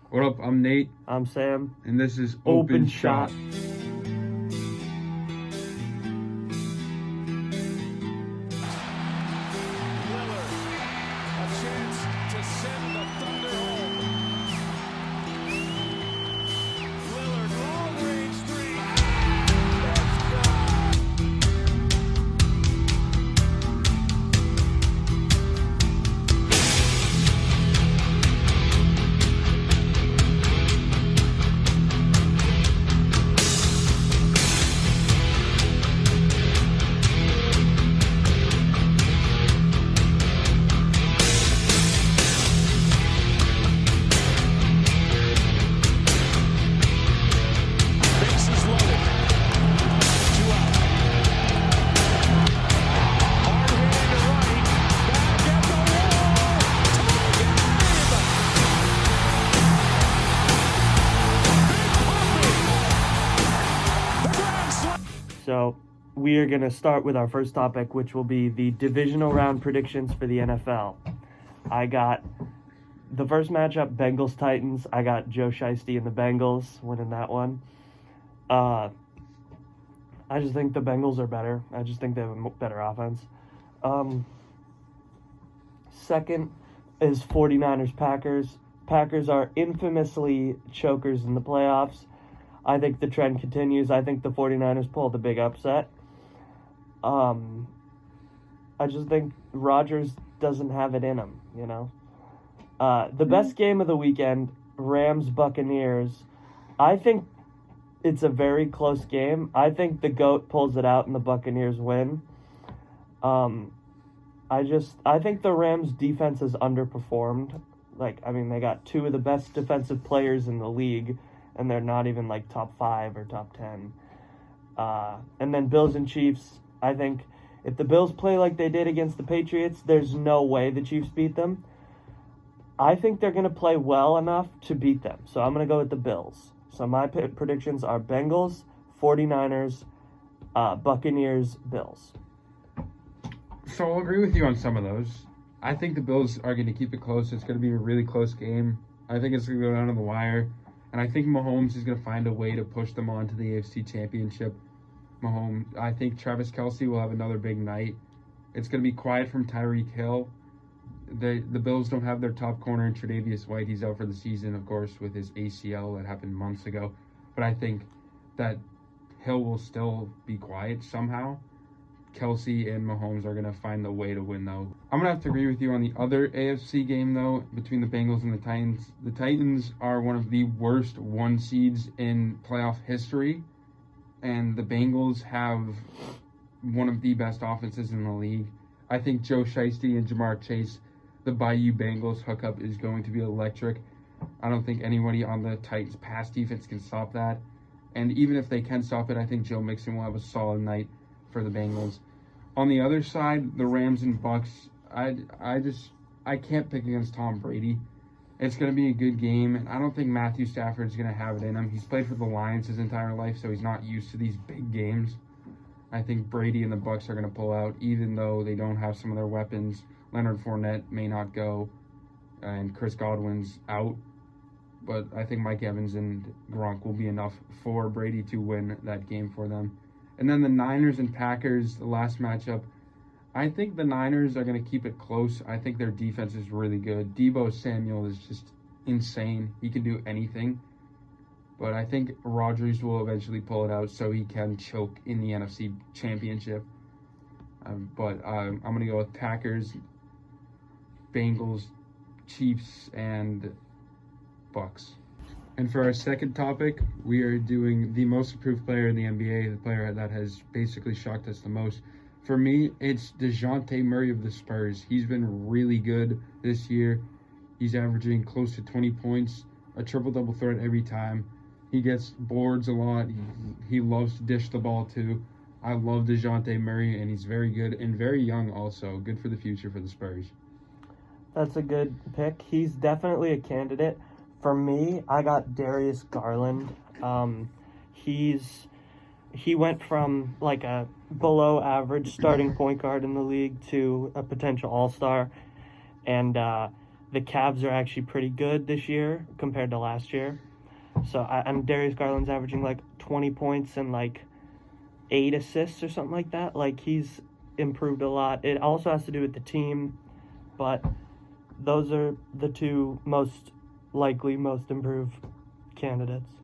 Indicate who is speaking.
Speaker 1: What up? I'm Nate,
Speaker 2: I'm Sam.
Speaker 1: and this is Open Shot.
Speaker 3: A chance to send the Thunder home. Lillard, long-range three. Bases loaded. Two out. Hard hitting to right. Back at the wall. Big Puppy. Grand slam.
Speaker 2: So we are going to start with our first topic, which will be the divisional round predictions for the NFL. I got the first matchup, Bengals-Titans. I got Joe Shiesty and the Bengals winning that one. I just think the Bengals are better. I just think they have a better offense. Second is 49ers-Packers. Packers are infamously chokers in the playoffs. I think the trend continues. I think the 49ers pull the big upset. I just think Rodgers doesn't have it in him, you know. The best game of the weekend, Rams-Buccaneers. I think it's a very close game. I think the GOAT pulls it out and the Buccaneers win. I think the Rams defense has underperformed. They got two of the best defensive players in the league, and they're not even like top 5 or top 10. And then Bills and Chiefs, I think if the Bills play like they did against the Patriots, there's no way the Chiefs beat them. I think they're going to play well enough to beat them. So I'm going to go with the Bills. So my predictions are Bengals, 49ers, Buccaneers, Bills.
Speaker 1: So I'll agree with you on some of those. I think the Bills are going to keep it close. It's going to be a really close game. I think it's going to go down to the wire. And I think Mahomes is going to find a way to push them on to the AFC Championship. I think Travis Kelce will have another big night. It's going to be quiet from Tyreek Hill. The Bills don't have their top corner in Tre'Davious White. He's out for the season, of course, with his ACL that happened months ago. But I think that Hill will still be quiet somehow. Kelce and Mahomes are going to find the way to win, though. I'm going to have to agree with you on the other AFC game, though, between the Bengals and the Titans. The Titans are one of the worst 1 seeds in playoff history, and the Bengals have one of the best offenses in the league. I think Joe Shiesty and Jamar Chase, the Bayou Bengals hookup, is going to be electric. I don't think anybody on the Titans' pass defense can stop that. And even if they can stop it, I think Joe Mixon will have a solid night for the Bengals. On the other side, the Rams and Bucks, I can't pick against Tom Brady. It's going to be a good game, and I don't think Matthew Stafford's going to have it in him. He's played for the Lions his entire life, so he's not used to these big games. I think Brady and the Bucks are going to pull out, even though they don't have some of their weapons. Leonard Fournette may not go, and Chris Godwin's out. But I think Mike Evans and Gronk will be enough for Brady to win that game for them. And then the Niners and Packers, the last matchup, I think the Niners are going to keep it close. I think their defense is really good. Deebo Samuel is just insane. He can do anything. But I think Rodgers will eventually pull it out so he can choke in the NFC Championship. I'm going to go with Packers, Bengals, Chiefs, and Bucks. And for our second topic, we are doing the most improved player in the NBA, the player that has basically shocked us the most. For me, it's DeJounte Murray of the Spurs. He's been really good this year. He's averaging close to 20 points, a triple-double threat every time. He gets boards a lot. He loves to dish the ball too. I love DeJounte Murray, and he's very good and very young also. Good for the future for the Spurs.
Speaker 2: That's a good pick. He's definitely a candidate. For me, I got Darius Garland. He went from like a below average starting point guard in the league to a potential all-star. And the Cavs are actually pretty good this year compared to last year. So and Darius Garland's averaging like 20 points and like 8 assists or something like that. Like, he's improved a lot. It also has to do with the team, but those are the two most improved candidates.